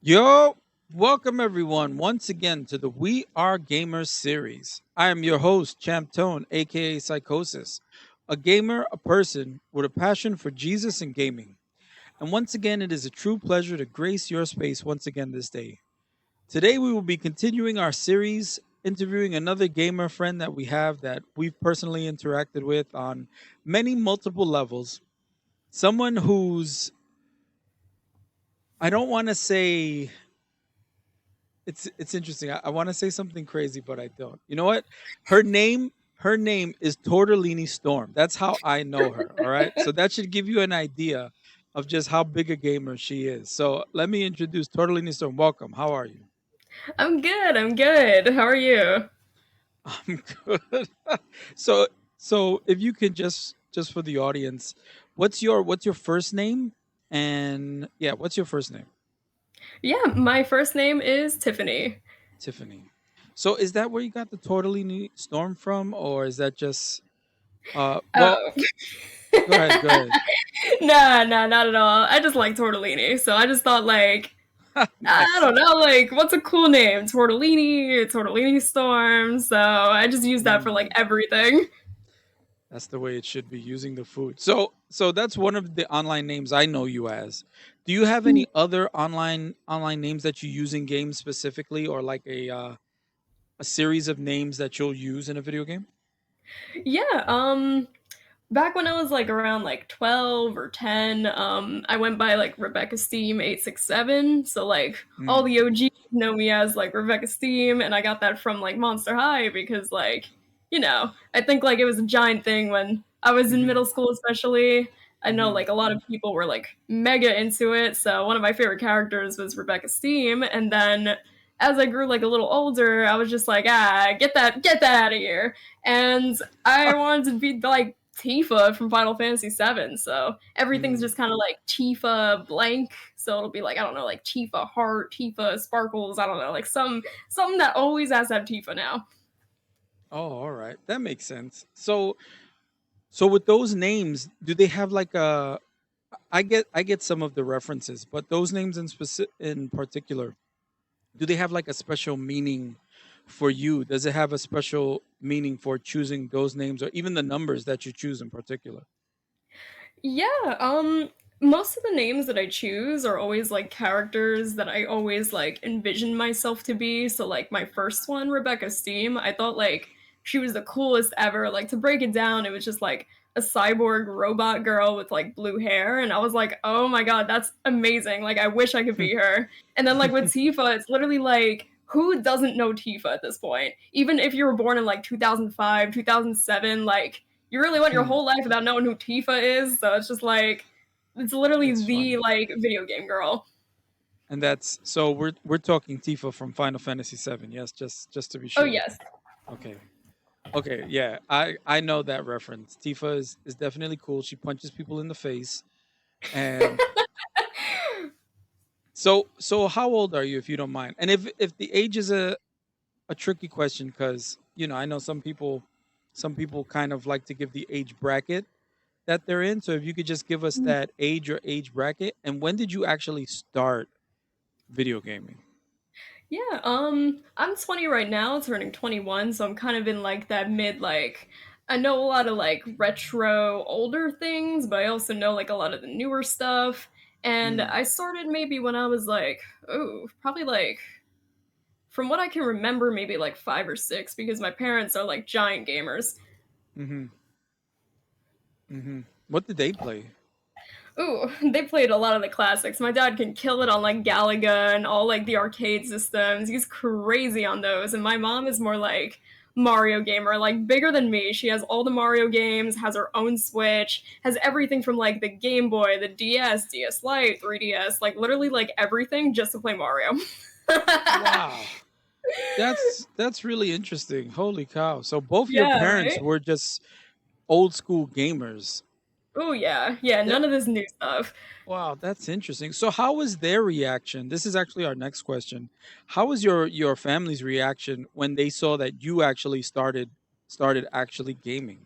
Yo, welcome everyone once again to the We Are Gamers series. I am your host, Champ Tone, aka Sykosys, a gamer, a person with a passion for Jesus and gaming. And once again, it is a true pleasure to grace your space once again this day. Today, we will be continuing our series, interviewing another gamer friend that we have that we've personally interacted with on many multiple levels. Someone who's, I don't want to say it's interesting. I want to say something crazy, but I don't. You know what? Her name is TortelliniStorm. That's how I know her. All right. So that should give you an idea of just how big a gamer she is. So let me introduce TortelliniStorm. Welcome. How are you? I'm good. I'm good. How are you? I'm good. so so if you could just for the audience, what's your first name? And yeah, what's your first name? Yeah, my first name is Tiffany. Tiffany. So is that where you got the Tortellini Storm from, or is that just well, Oh. go ahead, go ahead. Nah, not at all. I just like tortellini, so I just thought like I Nice. don't know, like what's a cool name? Tortellini Storm. So I just use that for like Mm, everything. that's the way it should be, using the food. So that's one of the online names I know you as. Do you have any other online names that you use in games specifically, or like a series of names that you'll use in a video game? Yeah, back when I was like around like 12 or 10, I went by like Rebecca Steam 867. So like all Mm, the OGs know me as like Rebecca Steam, and I got that from like Monster High because I think like it was a giant thing when I was in mm-hmm, middle school, especially. I know mm-hmm. like a lot of people were like mega into it. So one of my favorite characters was Rebecca Steam, and then as I grew like a little older, I was just like, get that out of here. And I wanted to be like Tifa from Final Fantasy VII, so everything's Mm. just kind of like Tifa blank. So it'll be like I don't know, like Tifa Heart, Tifa Sparkles. I don't know, like something that always has to have Tifa now. Oh, all right, that makes sense. So with those names, do they have like a? I get some of the references, but those names in particular, do they have like a special meaning for you? Does it have a special meaning for choosing those names, or even the numbers that you choose in particular? Yeah, most of the names that I choose are always like characters that I always like envision myself to be. So like my first one, Rebecca Steam, I thought like she was the coolest ever. Like to break it down, it was just like a cyborg robot girl with like blue hair, and I was like, "Oh my god, that's amazing. Like I wish I could be her." And then like with Tifa, it's literally like who doesn't know Tifa at this point? Even if you were born in like 2005, 2007, like you really went your whole life without knowing who Tifa is, so it's just like it's literally That's the funny. like video game girl. And that's so we're talking Tifa from Final Fantasy VII. Yes, just to be Oh sure. yes. Okay. Okay, yeah. I know that reference. Tifa is definitely cool. She punches people in the face. And so how old are you, if you don't mind? And if the age is a tricky question, because I know some people kind of like to give the age bracket that they're in. So if you could just give us that age or age bracket, and when did you actually start video gaming? Yeah, I'm 20 right now, turning 21, so I'm kind of in like that mid like I know a lot of like retro older things, but I also know like a lot of the newer stuff. And Mm, I started maybe when I was like, oh, probably like from what I can remember, maybe like 5 or 6, because my parents are like giant gamers. mm-hmm, mm-hmm. What did they play? Ooh, they played a lot of the classics. My dad can kill it on like Galaga and all like the arcade systems. He's crazy on those. And my mom is more like Mario gamer, like bigger than me. She has all the Mario games, has her own Switch, has everything from like the Game Boy, the DS, DS Lite, 3DS, like literally like everything just to play Mario. Wow, that's really interesting. Holy cow! So both your Yeah, parents right? were just old school gamers. Oh yeah. Yeah, That none of this new stuff. Wow, that's interesting. So how was their reaction? This is actually our next question. How was your family's reaction when they saw that you actually started actually gaming?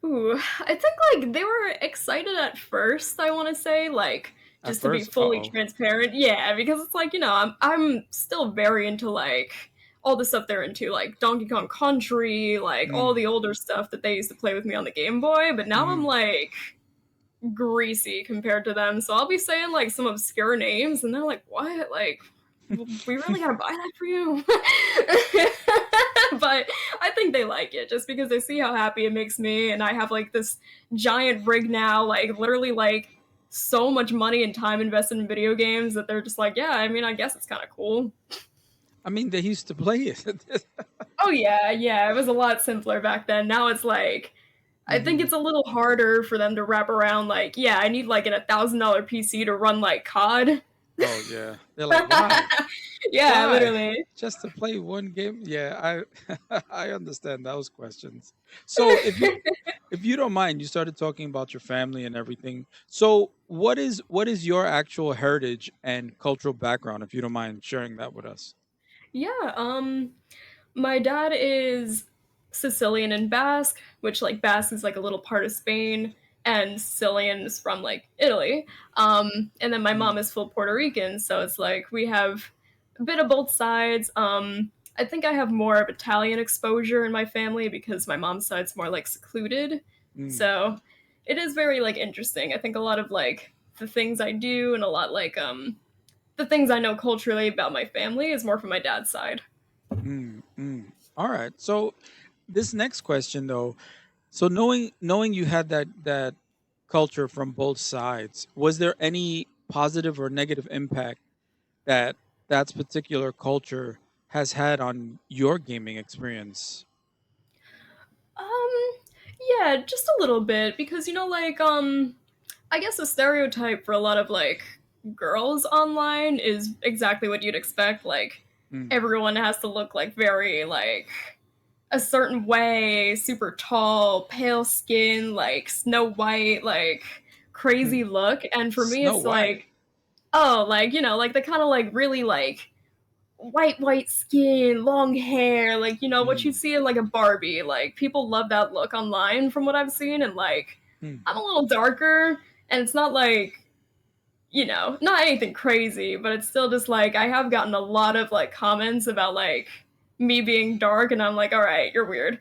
Ooh, I think like they were excited at first, I want to say. Like At just to be first, fully uh-oh. transparent. Yeah, because it's like, I'm still very into like all the stuff they're into, like Donkey Kong Country, like all Mm, the older stuff that they used to play with me on the Game Boy, but now I'm mhm. like greasy compared to them. So I'll be saying like some obscure names and they're like, "What? Like we really got to buy that for you?" But I think they like it just because they see how happy it makes me, and I have like this giant rig now, like literally like so much money and time invested in video games that they're just like, yeah, I mean, I guess it's kind of cool. I mean, they used to play it. Oh yeah, yeah, it was a lot simpler back then. Now it's like I think Mhm. it's a little harder for them to wrap around like, yeah, I need like an $1,000 PC to run like COD. Oh, yeah. They're like, "Why? Yeah, Why? literally. Just to play one game?" Yeah, I I understand those questions. So, if you don't mind, you started talking about your family and everything. So, what is your actual heritage and cultural background, if you don't mind sharing that with us? Yeah, my dad is Sicilian and Basque, which like Basque is like a little part of Spain, and Sicilian is from like Italy. And then my mom Mm, is full Puerto Rican, so it's like we have a bit of both sides. I think I have more of Italian exposure in my family because my mom's side's more like secluded. mm, So it is very like interesting. I think a lot of like the things I do and a lot like the things I know culturally about my family is more from my dad's side. mm. All right. So, this next question though, so knowing you had that culture from both sides, was there any positive or negative impact that that particular culture has had on your gaming experience? Um, yeah, just a little bit because like I guess a stereotype for a lot of like girls online is exactly what you'd expect. Like Mm, everyone has to look like very like a certain way, super tall, pale skin, like Snow White, like crazy look. And for me Snow it's White. like, oh, like, like the kind of like really like white skin, long hair, like what you Mm, see in like a Barbie. Like people love that look online from what I've seen, and like mm. I'm a little darker, and it's not like not anything crazy, but it's still just like I have gotten a lot of like comments about like me being dark, and I'm like, all right, you're weird.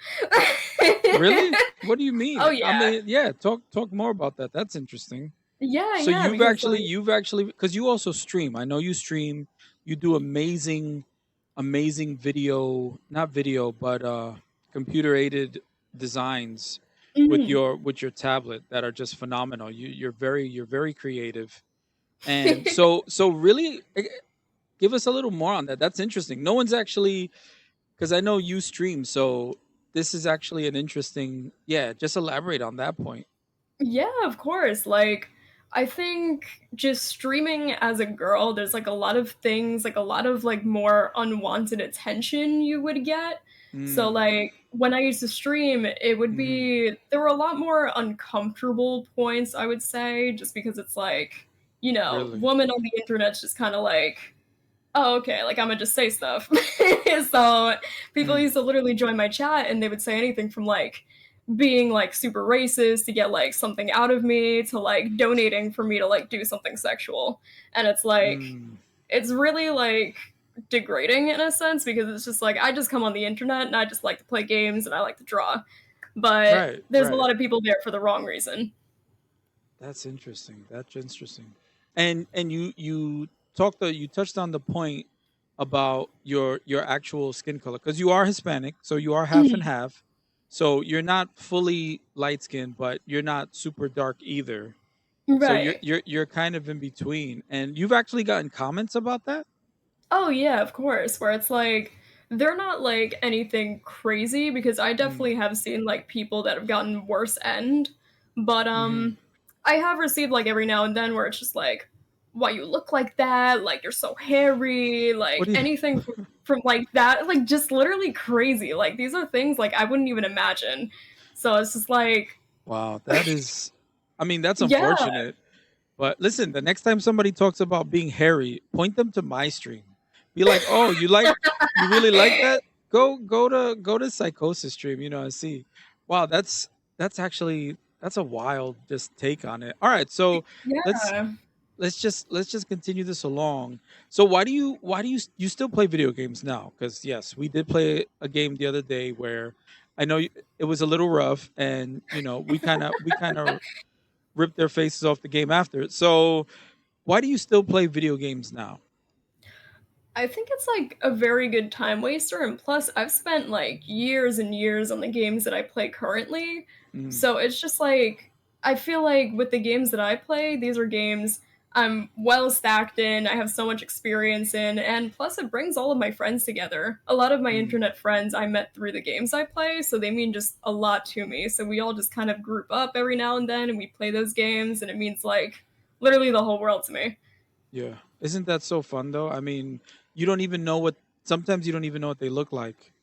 Really? What do you mean? Oh I yeah, mean, yeah, talk more about that. That's interesting. yeah, So yeah, because like you've actually because you also stream. I know you stream. You do amazing video, not video, but computer aided designs mhm. with your tablet that are just phenomenal. You're very creative. And so really give us a little more on that. That's interesting. No one's actually because I know you stream, so this is actually an interesting. Yeah, just elaborate on that point. Yeah, of course. Like, I think just streaming as a girl, there's like a lot of things, like a lot of like more unwanted attention you would get. So, Mm, like, when I used to stream, it would hmm. be, there were a lot more uncomfortable points, I would say, just because it's like, Really. woman on the internet's just kind of like, oh, okay, like I'm gonna just say stuff. So people Mm, used to literally join my chat and they would say anything from like being like super racist to get like something out of me to like donating for me to like do something sexual. And it's like, mm. it's really like degrading in a sense because it's just like I just come on the internet and I just like to play games and I like to draw. But Right, there's a right. lot of people there for the wrong reason. That's interesting. That's interesting. And you touched on the point about your actual skin color because you are Hispanic, so you are half and half. So you're not fully light skinned, but you're not super dark either. So Right. you're kind of in between. And you've actually gotten comments about that? Oh yeah, of course. Where it's like they're not like anything crazy because I Mm, definitely have seen like people that have gotten worse end. But hmm. I have received like every now and then where it's just like, why you look like that, like you're so hairy, What like do you anything from like that, like just literally crazy. Like these are things like I wouldn't even imagine. So it's just like, Wow, that is I mean, that's yeah, unfortunate. But listen, the next time somebody talks about being hairy, point them to my stream. Be like, "Oh, you really like that? Go to Sykosys stream, and see." Wow, that's actually that's a wild just take on it. All right, so let's yeah. let's just continue this along. So why do you still play video games now? Because yes, we did play a game the other day where I know it was a little rough, and we kind of ripped their faces off the game after it. So why do you still play video games now? I think it's like a very good time waster, and plus, I've spent like years and years on the games that I play currently. Mm, So it's just like, I feel like with the games that I play, these are games I'm well stacked in, I have so much experience in, and plus, it brings all of my friends together. A lot of my mm, internet friends I met through the games I play, so they mean just a lot to me. So we all just kind of group up every now and then and we play those games, and it means like literally the whole world to me. yeah, isn't that so fun though? I mean, you don't even know what. Sometimes you don't even know what they look like,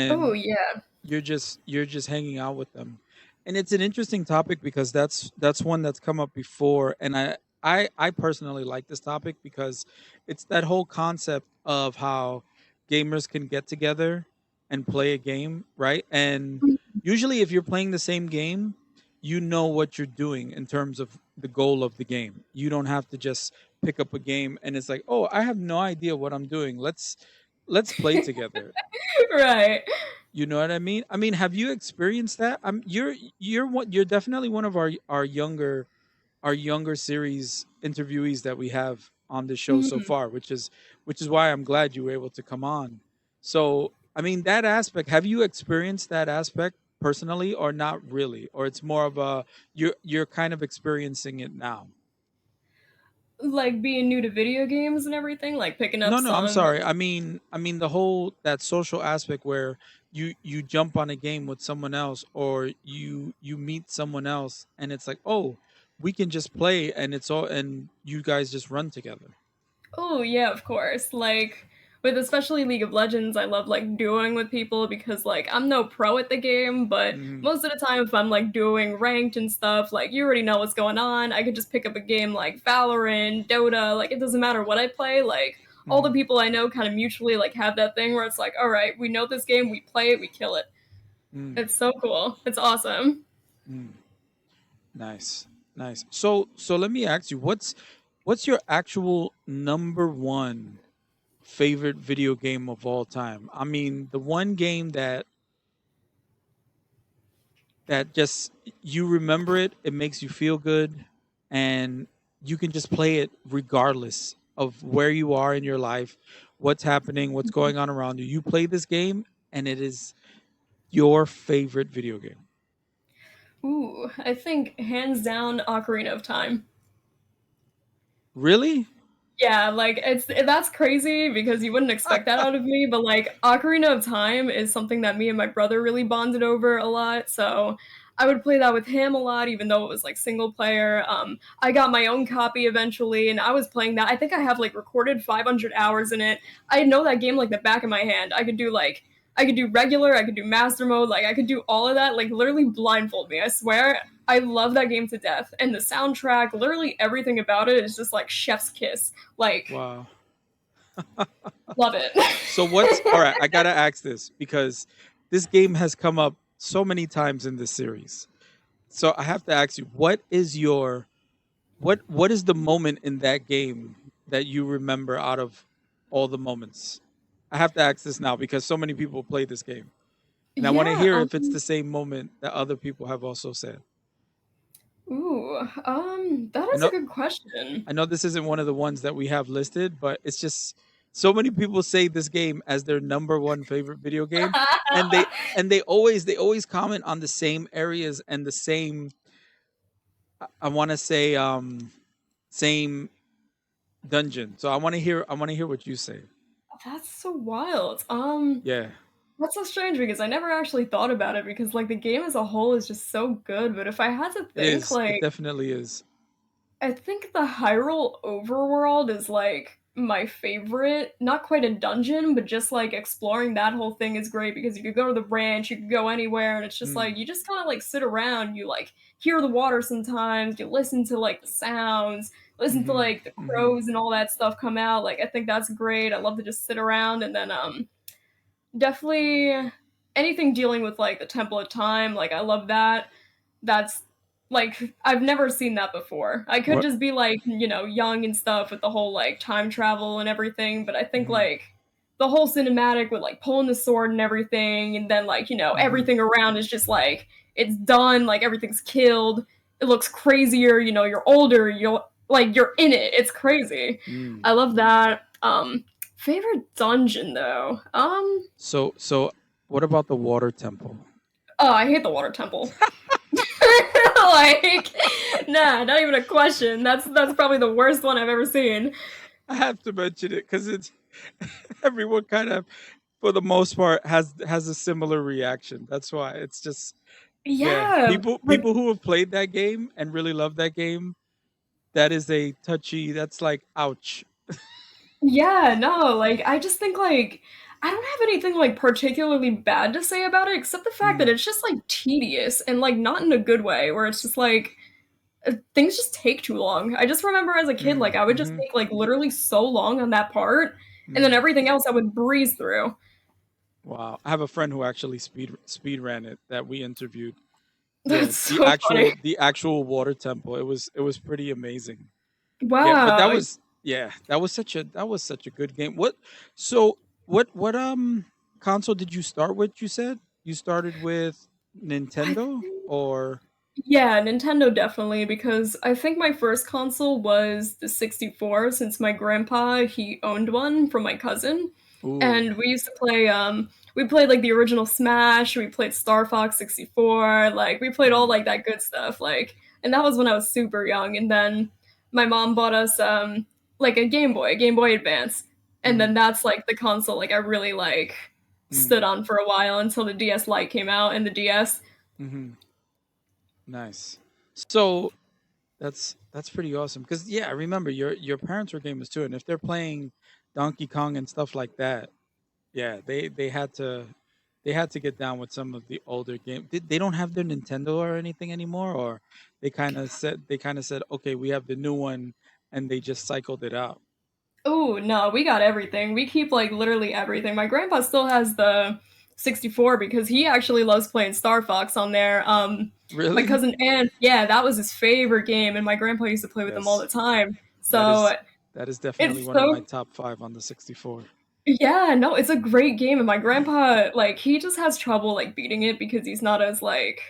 Oh, and yeah. you're just hanging out with them. And it's an interesting topic because that's one that's come up before, and I personally like this topic because it's that whole concept of how gamers can get together and play a game, right? And usually if you're playing the same game, you know what you're doing in terms of the goal of the game. You don't have to just pick up a game and it's like, "Oh, I have no idea what I'm doing. Let's play together." Right. You know what I mean? I mean, have you experienced that? You're definitely one of our younger series interviewees that we have on this show so Mhm. far, which is why I'm glad you were able to come on. So, I mean, that aspect, have you experienced that aspect personally or not really? Or it's more of a you're kind of experiencing it now? Like, being new to video games and everything, like, picking up No, no, I'm some. sorry. I mean the whole that social aspect where you jump on a game with someone else or you meet someone else and it's like, "Oh, we can just play and it's all and you guys just run together." Oh, yeah, of course. Like, with especially League of Legends, I love, like, duoing with people because, like, I'm no pro at the game, but Mhm. most of the time if I'm, like, doing ranked and stuff, like, you already know what's going on. I could just pick up a game like Valorant, Dota, like, it doesn't matter what I play, like, all the Mhm. people I know kinda mutually, like, have that thing where it's like, "Alright, we know this game, we play it, we kill it." Mm. It's so cool. It's awesome. Mm. Nice. Nice. So let me ask you, what's your actual number one favorite video game of all time? I mean, the one game that just you remember it, it makes you feel good, and you can just play it regardless of where you are in your life, what's happening, what's going on around you. You play this game, and it is your favorite video game. Ooh, I think hands down Ocarina of Time. Really? Yeah, like, it's that's crazy because you wouldn't expect that out of me, but, like, Ocarina of Time is something that me and my brother really bonded over a lot, so I would play that with him a lot even though it was, like, single player. I got my own copy eventually, and I was playing that. I think I have, like, recorded 500 hours in it. I know that game like the back of my hand. I could do regular, I could do master mode, like, I could do all of that, like, literally blindfold me, I swear. I love that game to death, and the soundtrack, literally everything about it is just, like, chef's kiss. Like, Wow. love it. So what's all right? I gotta ask this because this game has come up so many times in this series. So I have to ask you, what is the moment in that game that you remember out of all the moments? I have to ask this now because so many people play this game, and I want to Yeah, hear if it's the same moment that other people have also said. that I is a know, good question. I know this isn't one of the ones that we have listed, but it's just so many people say this game as their number one favorite video game, and they always comment on the same areas and the same. I want to say same dungeon. So I want to hear what you say. That's so wild. Yeah. That's so strange because I never actually thought about it because, like, the game as a whole is just so good, but if I had to It think, is. It like, definitely is. I think the Hyrule overworld is, like, my favorite. Not quite a dungeon, but just, like, exploring that whole thing is great because you could go to the ranch, you could go anywhere, and it's just, Mm, like, you just kinda, like, sit around, you, like, hear the water sometimes, you listen to, like, the sounds, listen to, mhm, like, the mhm, crows and all that stuff come out, like, I think that's great, I love to just sit around, and then, definitely anything dealing with, like, the Temple of Time, like, I love that. That's like I've never seen that before. I could What? just be like, young and stuff with the whole like time travel and everything, but I think Hmm. like the whole cinematic with like pulling the sword and everything, and then like, Hmm. everything around is just like it's done, like everything's killed. It looks crazier, you're older, you're in it. It's crazy. Mm. I love that. Favorite dungeon though. So what about the water temple? Oh, I hate the water temple. Like, nah, not even a question. That's probably the worst one I've ever seen. I have to mention it because it's everyone kind of, for the most part, has a similar reaction. That's why it's just, man. Yeah, like People who have played that game and really love that game, that is a touchy. That's like, ouch. yeah, no, like I just think like I don't have anything like particularly bad to say about it except the fact that Mm, it's just like tedious and like not in a good way where it's just like things just take too long. I just remember as a kid like I would just mm-hmm, take like literally so long on that part and then mm. everything else I would breeze through. Wow, I have a friend who actually speed ran it that we interviewed. Yeah, That's so funny. the actual water temple. It was pretty amazing. Yeah, but that Wow. was, yeah, that was such a good game. What so what console did you start with? You said you started with I Nintendo or Yeah, Nintendo definitely, because I think my first console was the 64 since my grandpa, he owned one from my cousin. ooh. And we used to play we played like the original Smash, we played Star Fox 64, like we played all Mm, like that good stuff like and that was when I was super young and then my mom bought us like a Game Boy Advance. And mm-hmm, then that's like the console like I really like mm, stood on for a while until the DS Lite came out and the DS. mm-hmm. Nice. So that's pretty awesome because yeah, I remember your parents were gamers too, and if they're playing Donkey Kong and stuff like that, yeah, they had to get down with some of the older games. They don't have their Nintendo or anything anymore, or they kind of said, okay, we have the new one, and they just cycled it out. Oh, no, we got everything. We keep like literally everything. My grandpa still has the 64 because he actually loves playing Star Fox on there. My Really? cousin Ann, yeah, that was his favorite game, and my grandpa used to play with him all Yes, the time. that So is that is definitely it's one of my so top five on the 64. yeah, no, it's a great game, and my grandpa like he just has trouble like beating it because he's not as like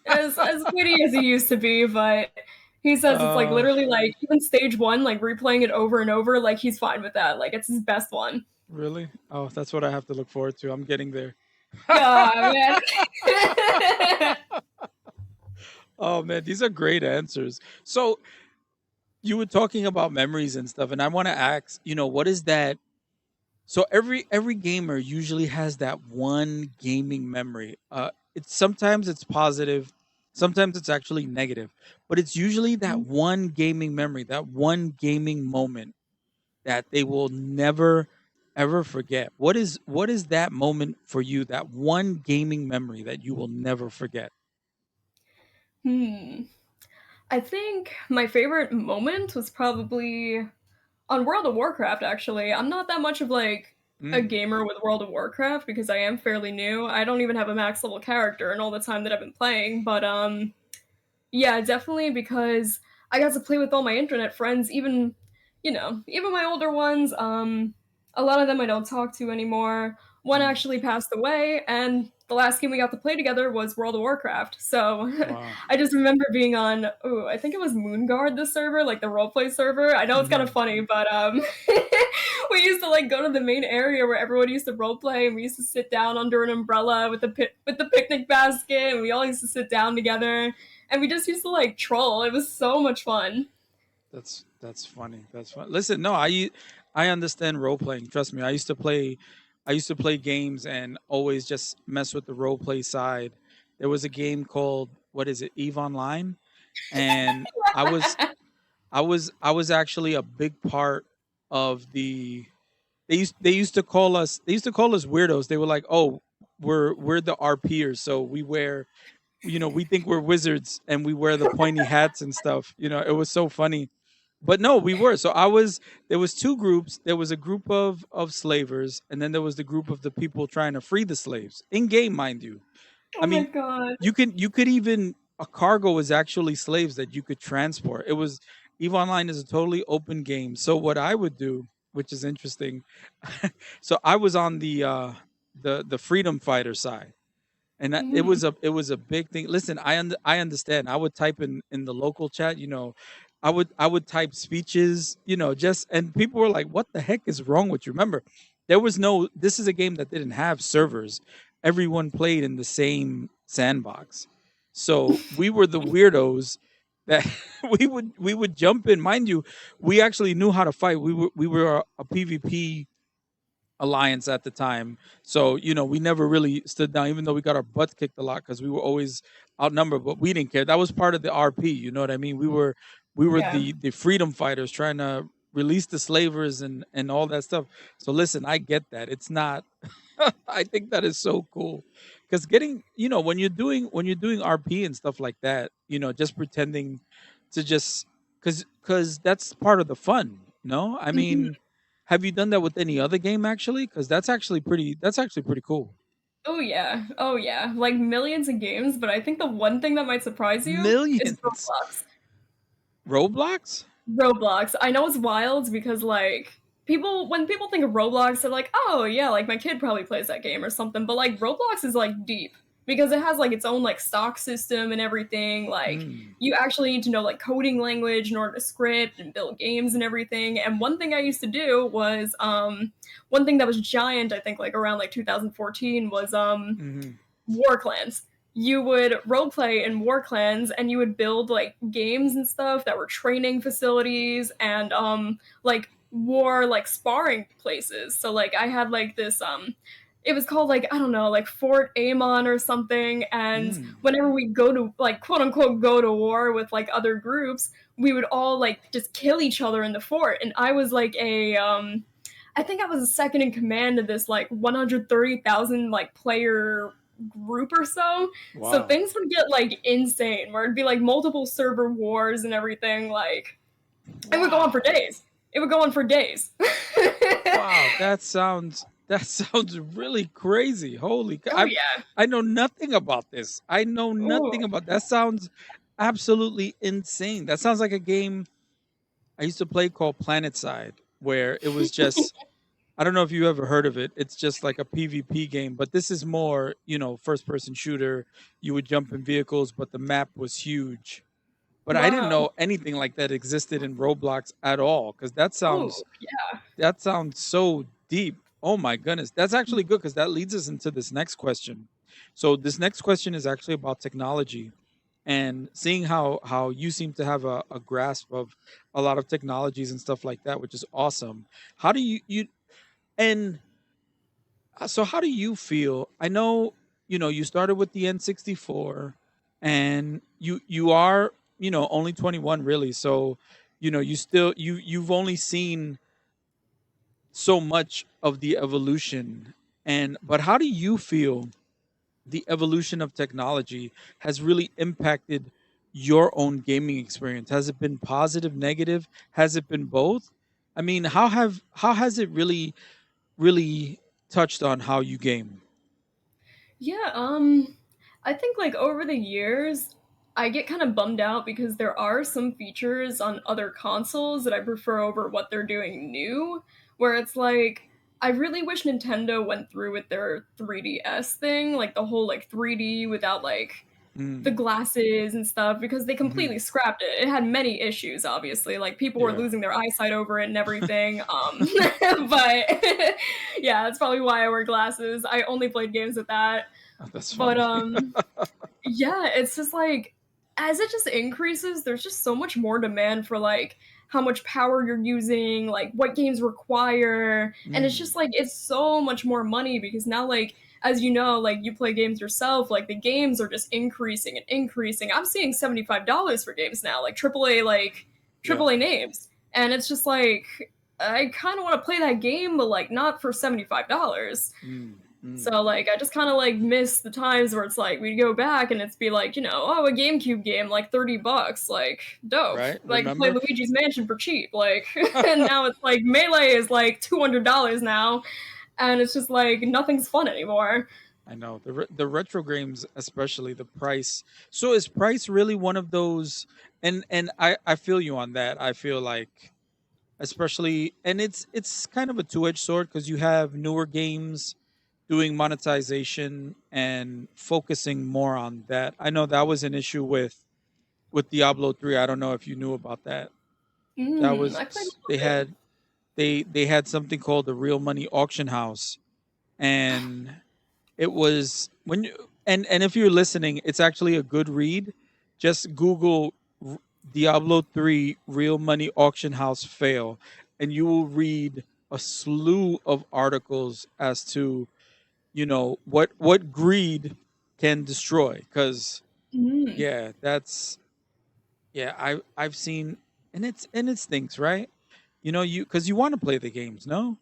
as witty as he used to be, but he says it's like uh, literally like even stage one, like replaying it over and over, like he's fine with that. Like it's his best one. really? Oh, that's what I have to look forward to. I'm getting there. Oh man. Oh man, these are great answers. So you were talking about memories and stuff, and I want to ask, what is that? So every gamer usually has that one gaming memory. It's sometimes it's positive, sometimes it's actually negative, but it's usually that one gaming memory, that one gaming moment that they will never ever forget. What is that moment for you? That one gaming memory that you will never forget. Hmm. I think my favorite moment was probably on World of Warcraft actually. I'm not that much of like a Mm, gamer with World of Warcraft because I am fairly new. I don't even have a max level character in all the time that I've been playing, but yeah, definitely because I got to play with all my internet friends, even even my older ones. A lot of them I don't talk to anymore. One mm, actually passed away, and the last game we got to play together was World of Warcraft. So wow. I just remember being on, oh, I think it was Moonguard, the server, like the roleplay server. I know it's kind of Hmm. funny, but we used to like go to the main area where everyone used to roleplay, and we used to sit down under an umbrella with with the picnic basket, and we all used to sit down together and we just used to like troll. It was so much fun. That's funny. That's fun. Listen, no, I understand role playing. Trust me. I used to play games and always just mess with the role play side. There was a game called, what is it, Eve Online, and I was actually a big part of the. They used to call us weirdos. They were like, oh, we're the RPers, so we wear, we think we're wizards and we wear the pointy hats and stuff. It was so funny. But no, we were. So I was there was two groups. There was a group of slavers, and then there was the group of the people trying to free the slaves. In game, mind you. I Oh my mean, god. you could even a cargo was actually slaves that you could transport. It was EVE Online is a totally open game. So what I would do, which is interesting, so I was on the freedom fighter side, and Mhm. it was a big thing. Listen, I understand. I would type in the local chat, I would type speeches, just, and people were like, "What the heck is wrong with you?" Remember, there was no. This is a game that didn't have servers. Everyone played in the same sandbox, so we were the weirdos that we would jump in. Mind you, we actually knew how to fight. We were a PvP alliance at the time. So, we never really stood down, even though we got our butts kicked a lot because we were always outnumbered, but we didn't care. That was part of the RP, you know what I mean? We were Yeah. the freedom fighters trying to release the slavers and all that stuff. So listen, I get that. It's not I think that is so cool. Because getting, when you're doing RP and stuff like that, just pretending to just because that's part of the fun, no? I Mhm. mean, have you done that with any other game actually? Because that's actually pretty cool. Oh yeah. Oh yeah. Like millions of games, but I think the one thing that might surprise you is Millions. Roblox. Roblox? Roblox. I know it's wild because like people when people think of Roblox, they're like, oh yeah, like my kid probably plays that game or something. But like Roblox is like deep because it has like its own like stock system and everything. Like Mm. you actually need to know like coding language in order to script and build games and everything. And one thing I used to do was one thing that was giant, I think like around like 2014 was Hmm. war clans. You would roleplay in war clans and you would build like games and stuff that were training facilities and like war like sparring places. So like I had like this it was called like I don't know like Fort Amon or something, and Mm. whenever we go to like quote unquote go to war with like other groups, we would all like just kill each other in the fort, and I was like a I think I was a second in command of this like 130,000 like player group or so. So Wow. things would get like insane where it'd be like multiple server wars and everything. Like it would go on for Wow. days. It would go on for days. Wow, that sounds really crazy. Holy, Oh yeah. I know nothing about this. I know Oh nothing about that. Sounds absolutely insane. That sounds like a game I used to play called PlanetSide, where it was just I don't know if you ever heard of it. It's just like a PvP game, but this is more, first person shooter. You would jump in vehicles, but the map was huge. But I didn't wow. know anything like that existed in Roblox at all because that Oh sounds yeah. that sounds so deep. Oh my goodness. That's actually good because that leads us into this next question. So this next question is actually about technology and seeing how you seem to have a grasp of a lot of technologies and stuff like that, which is awesome. How do you and so how do you feel? I know, you started with the N64 and you are, only 21 really. So, you've only seen so much of the evolution, and but how do you feel the evolution of technology has really impacted your own gaming experience? Has it been positive, negative? Has it been both? I mean, how has it really touched on how you game? Yeah, I think like over the years, I get kind of bummed out because there are some features on other consoles that I prefer over what they're doing new, where it's like I really wish Nintendo went through with their 3DS thing, like the whole like 3D without like the Mm, glasses and stuff because they mhm. completely scrapped it. It had many issues, obviously. Like people were Yeah. losing their eyesight over it and everything. But yeah, that's probably why I wear glasses. I only played games with that. Oh, that's But funny. yeah, it's just like as it just increases, there's just so much more demand for like how much power you're using, like what games require, and it's just Mm, like it's so much more money because now like as you know, like you play games yourself, like the games are just increasing and increasing. I'm seeing $75 for games now, like AAA yeah. AAA names. And it's just like I kind of want to play that game, but like not for $75. Mm, mm. So like I just kind of like miss the times where it's like we'd go back and it's be like, oh, a GameCube game like $30, like dope. Right? Like play Remember? Luigi's Mansion for cheap. Like and now it's like Melee is like $200 now, and it's just like nothing's fun anymore. I know the retro games, especially the price. So is price really one of those? And I feel you on that. I feel like, especially, and it's kind of a two edged sword because you have newer games doing monetization and focusing more on that. I know that was an issue with Diablo 3. I don't know if you knew about that. That Mm, was I played a little they bit. had they had something called the Real Money Auction House, and it was when you and if you're listening, it's actually a good read. Just Google Diablo 3 Real Money Auction House fail, and you will read a slew of articles as to what greed can destroy. Because Mm. yeah, that's yeah, I've seen, and it's things, right? You because you want to play the games, no?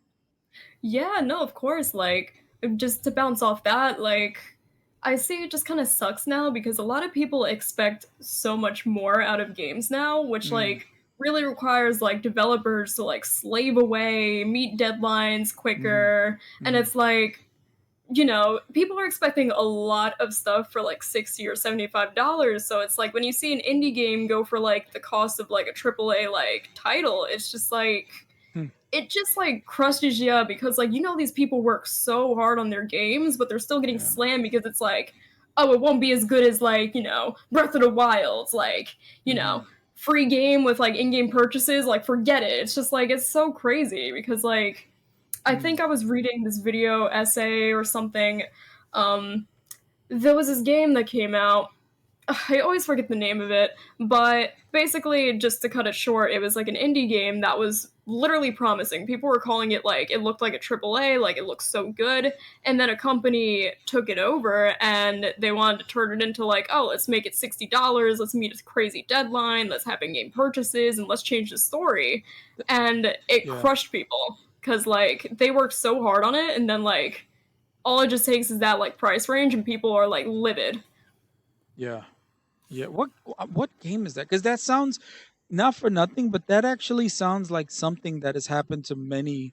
Yeah, no, of course. Like, just to bounce off that, like, I see it just kind of sucks now because a lot of people expect so much more out of games now, which, Mm, like, really requires, like, developers to, like, slave away, meet deadlines mm, quicker. And mm, it's like, people are expecting a lot of stuff for like 60 or $75. So it's like when you see an indie game go for like the cost of like a AAA like title, it's just like hmm, it just like crushes you up because like these people work so hard on their games, but they're still getting yeah. slammed because it's like, oh, it won't be as good as like Breath of the Wild's like Hmm. free game with like in-game purchases. Like forget it. It's just like it's so crazy because like I Mm, think I was reading this video essay or something. Um, there was this game that came out. I always forget the name of it, but basically, just to cut it short, it was like an indie game that was literally promising. People were calling it like it looked like a AAA, like it looked so good. And then a company took it over and they wanted to turn it into like, oh, let's make it $60, let's meet a crazy deadline, let's have in-game purchases, and let's change the story. And it yeah. crushed people because like they worked so hard on it, and then like all it just takes is that like price range, and people are like livid. Yeah. Yeah. What game is that? Because that sounds, not for nothing, but that actually sounds like something that has happened to many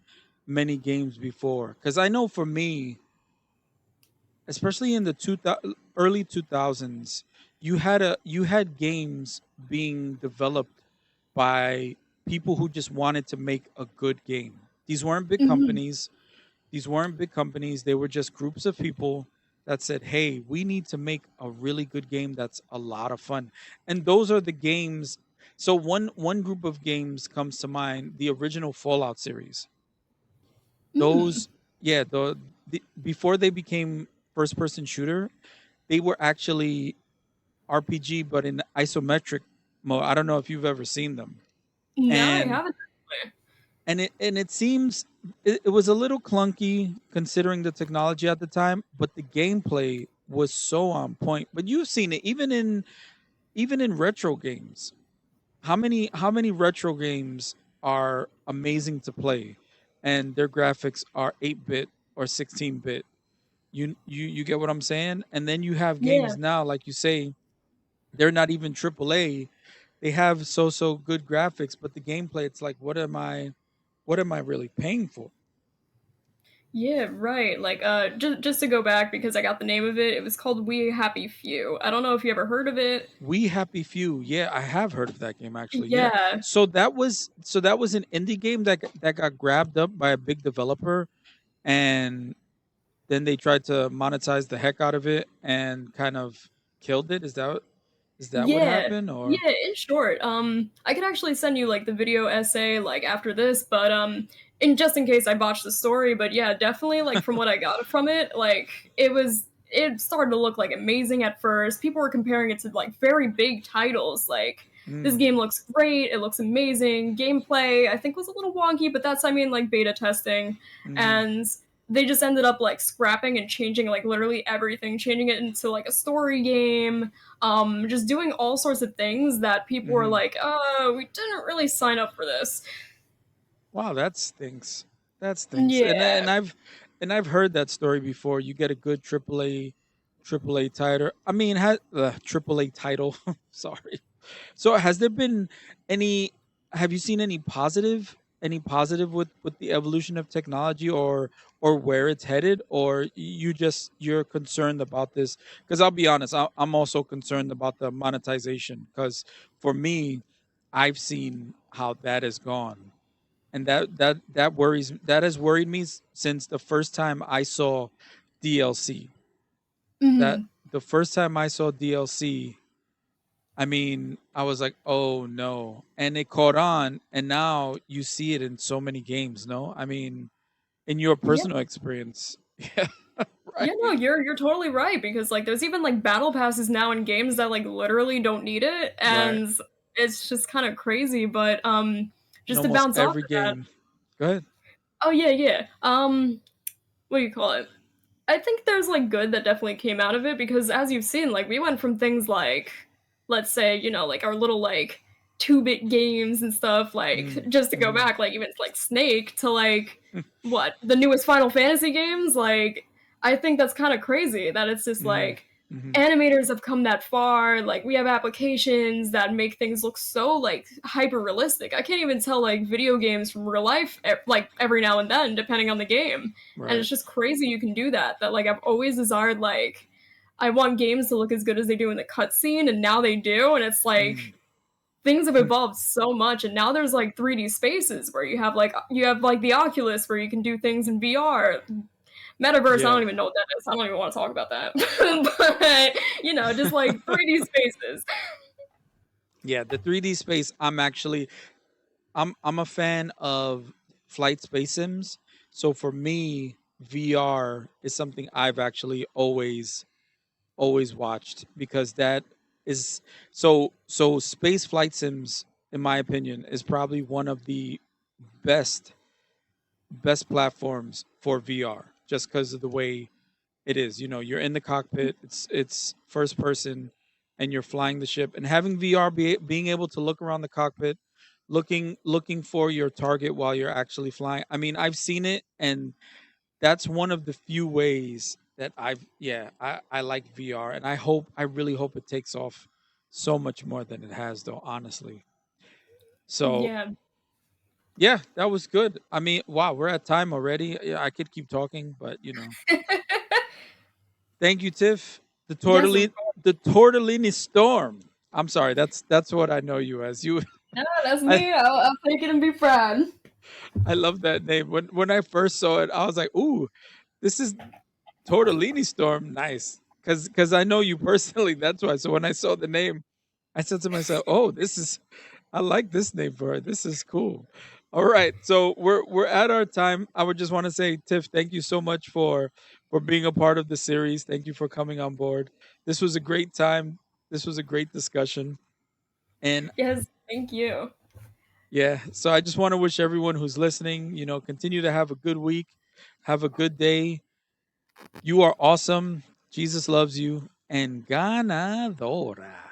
games before. Because I know for me, especially in the early 2000s, you had games being developed by people who just wanted to make a good game. These weren't big Mhm. companies. These weren't big companies. They were just groups of people that said, "Hey, we need to make a really good game that's a lot of fun." And those are the games. So one group of games comes to mind, the original Fallout series. Mm. Those yeah, before they became first person shooter, they were actually RPG but in isometric mode. I don't know if you've ever seen them. No, I And haven't actually. it seems it was a little clunky considering the technology at the time, but the gameplay was so on point. But you've seen it even in retro games. How many retro games are amazing to play, and their graphics are 8-bit or 16-bit? You get what I'm saying? And then you have Yeah. games now, like you say, they're not even AAA. They have so good graphics, but the gameplay, it's like, what am I really paying for? Yeah, right. Like just to go back because I got the name of it. It was called We Happy Few. I don't know if you ever heard of it. We Happy Few. Yeah, I have heard of that game actually. Yeah. Yeah. So that was an indie game that got grabbed up by a big developer, and then they tried to monetize the heck out of it and kind of killed it. Is that what Yeah. happened, or? Yeah, in short, I could actually send you like the video essay like after this, but in just in case I botched the story, but yeah, definitely like from what I got from it, like it started to look like amazing at first. People were comparing it to like very big titles. Like this Mm, game looks great, it looks amazing. Gameplay I think was a little wonky, but that's I mean like beta testing, mm, and they just ended up like scrapping and changing like literally everything, changing it into like a story game, just doing all sorts of things that people were mm. like, we didn't really sign up for this. Wow, that stinks. That stinks. And Yeah. and I've heard that story before. You get a good AAA title. I mean, AAA title. Sorry. So has there been any? Have you seen any positive? any positive with the evolution of technology, or where it's headed, or you're concerned about this? Because I'll be honest, I'm also concerned about the monetization, because for me, I've seen how that has gone, and that has worried me since the first time I saw DLC. That Mhm. the first time I saw DLC, I mean, I was like, "Oh no!" And it caught on, and now you see it in so many games. No, I mean, in your Yeah. personal experience, yeah, Yeah, no, right, you're totally right because like there's even like battle passes now in games that like literally don't need it, right. and it's just kind of crazy. But In just to almost bounce off every of that, game. Go ahead. oh yeah, yeah. What do you call it? I think there's, like, good that definitely came out of it because as you've seen, like, we went from things like, let's say, like, our little, like, 2-bit games and stuff, like, Mm, just to go mm-hmm. back, like, even like Snake to, like, what, the newest Final Fantasy games? Like, I think that's kinda crazy that it's just, Mm-hmm. like, Mm-hmm. animators have come that far, like, we have applications that make things look so, like, hyper realistic. I can't even tell, like, video games from real life, like, every now and then, depending on the game. And Right. it's just crazy you can do that. That like I've always desired like I want games to look as good as they do in the cutscene, and now they do, and it's Mm. like things have evolved so much, and now there's like 3D spaces where you have like the Oculus where you can do things in VR. Metaverse, I Yeah. don't even know what that is. I don't even want to talk about that. But just like 3D spaces. Yeah. The 3D space. I'm a fan of flight space sims. So for me, VR is something I've actually always watched, because that is so space flight sims, in my opinion, is probably one of the best best platforms for VR, just because of the way it is. You're in the cockpit, it's first person, and you're flying the ship, and having VR, being able to look around the cockpit, looking for your target while you're actually flying. I mean, I've seen it, and that's one of the few ways that I like VR, and I really hope it takes off so much more than it has, though, honestly. So Yeah. yeah, that was good. I mean, wow, we're at time already. Yeah, I could keep talking, but thank you, Tiff. The Yes, of tortellini, course. the tortellini storm. I'm sorry, that's what I know you as. You, No, that's I me. I'll take it and be proud. I love that name. When I first saw it, I was like, ooh, this is Tortellini Storm, nice. Because I know you personally, that's why. So when I saw the name, I said to myself, "Oh, I like this name for it. This is cool." All right, so we're at our time. I would just want to say, Tiff, thank you so much for being a part of the series. Thank you for coming on board. This was a great time. This was a great discussion, and Yes, thank you. yeah. So I just want to wish everyone who's listening, continue to have a good week, have a good day. You are awesome. Jesus loves you. And ganadora.